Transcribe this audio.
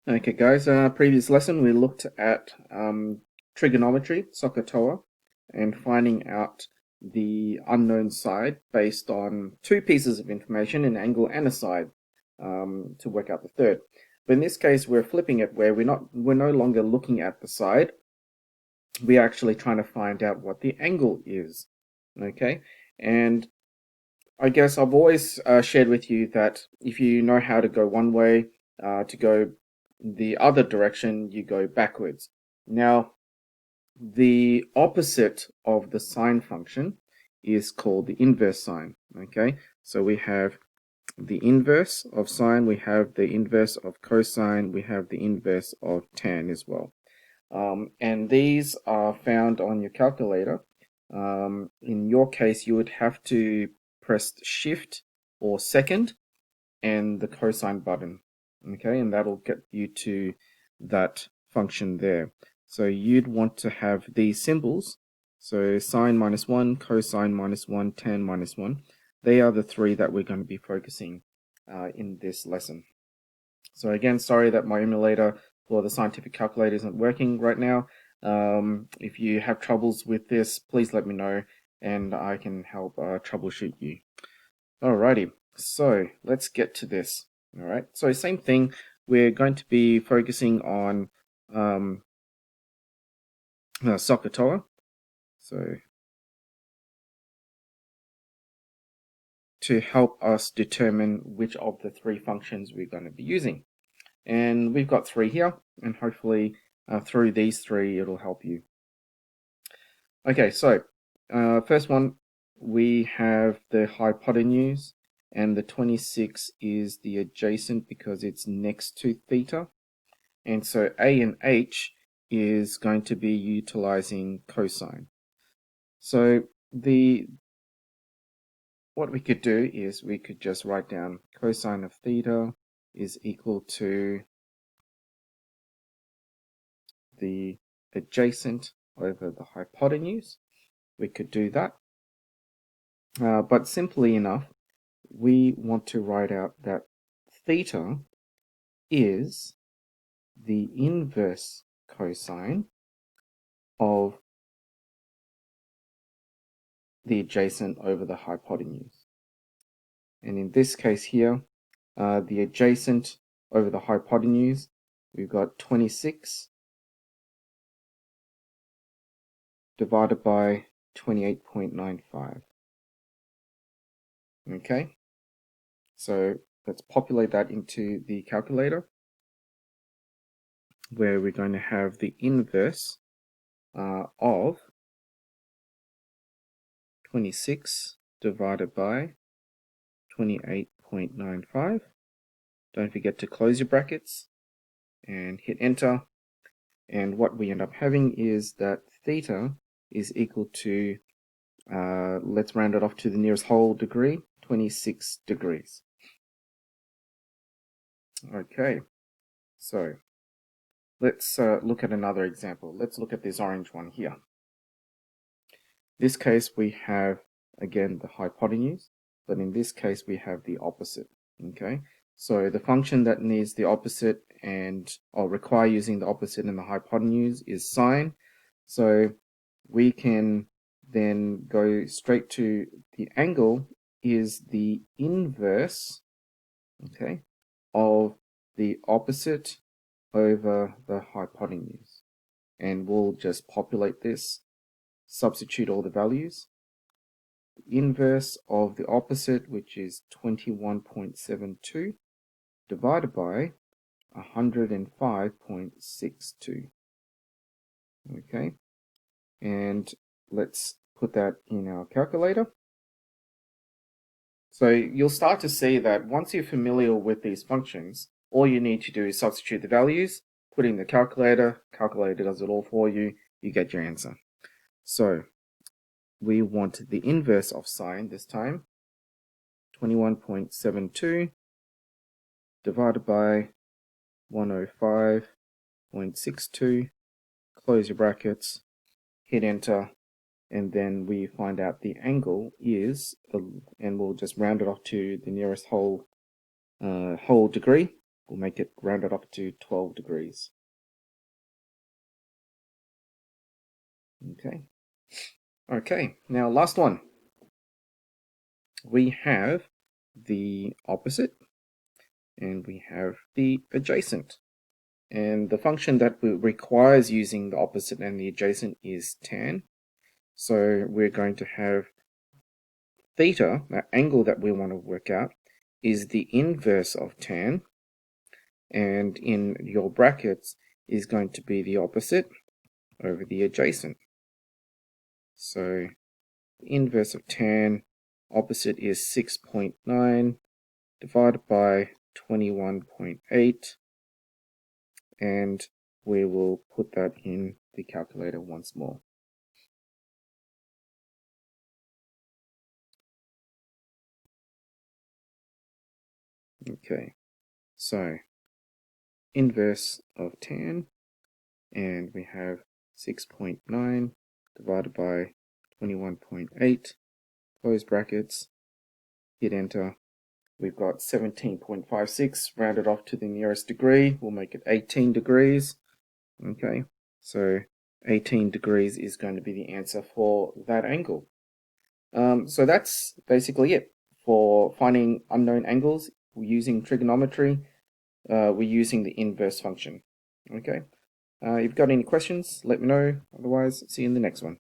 Okay guys, previous lesson we looked at trigonometry, SOHCAHTOA, and finding out the unknown side based on two pieces of information, an angle and a side, to work out the third. But in this case we're flipping it where we're no longer looking at the side, we're actually trying to find out what the angle is. Okay, and I guess I've always shared with you that if you know how to go one way, to go the other direction, you go backwards. Now, the opposite of the sine function is called the inverse sine. Okay, so we have the inverse of sine, we have the inverse of cosine, we have the inverse of tan as well. And these are found on your calculator. In your case, you would have to press shift or second and the cosine button. Okay, and that'll get you to that function there. So you'd want to have these symbols. So sine -1, cosine -1, tan -1. They are the three that we're going to be focusing in this lesson. So again, sorry that my emulator for the scientific calculator isn't working right now. If you have troubles with this, please let me know and I can help troubleshoot you. Alrighty, so let's get to this. Alright, so same thing, we're going to be focusing on SOHCAHTOA. So to help us determine which of the three functions we're going to be using. And we've got three here, and hopefully through these three it'll help you. Okay, so first one, we have the hypotenuse, and the 26 is the adjacent because it's next to theta. And so A and H is going to be utilizing cosine. So what we could do is we could just write down cosine of theta is equal to the adjacent over the hypotenuse. We could do that. But simply enough, we want to write out that theta is the inverse cosine of the adjacent over the hypotenuse. And in this case here, the adjacent over the hypotenuse, we've got 26 divided by 28.95. Okay, so let's populate that into the calculator, where we're going to have the inverse of 26 divided by 28.95. Don't forget to close your brackets and hit enter. And what we end up having is that theta is equal to, let's round it off to the nearest whole degree, 26 degrees. Okay, so let's look at another example. Let's look at this orange one here. This case we have, again, the hypotenuse, but in this case we have the opposite. Okay, so the function that needs the opposite and or require using the opposite in the hypotenuse is sine. So we can then go straight to the angle is the inverse, okay, of the opposite over the hypotenuse. And we'll just populate this, substitute all the values. The inverse of the opposite, which is 21.72, divided by 105.62. Okay, and let's put that in our calculator. So you'll start to see that once you're familiar with these functions, all you need to do is substitute the values, put in the calculator does it all for you, you get your answer. So we want the inverse of sine this time, 21.72 divided by 105.62, close your brackets, hit enter, and then we find out the angle is, and we'll just round it off to the nearest whole degree, we'll make it rounded up to 12 degrees. Okay, now last one. We have the opposite and we have the adjacent. And the function that requires using the opposite and the adjacent is tan. So we're going to have theta, that angle that we want to work out, is the inverse of tan. And in your brackets is going to be the opposite over the adjacent. So inverse of tan, opposite is 6.9 divided by 21.8, and we will put that in the calculator once more. Okay, so inverse of tan, and we have 6.9 divided by 21.8, close brackets, hit enter. We've got 17.56 rounded off to the nearest degree. We'll make it 18 degrees. Okay, so 18 degrees is going to be the answer for that angle. So that's basically it for finding unknown angles. We're using trigonometry. We're using the inverse function. Okay. If you've got any questions, let me know. Otherwise, see you in the next one.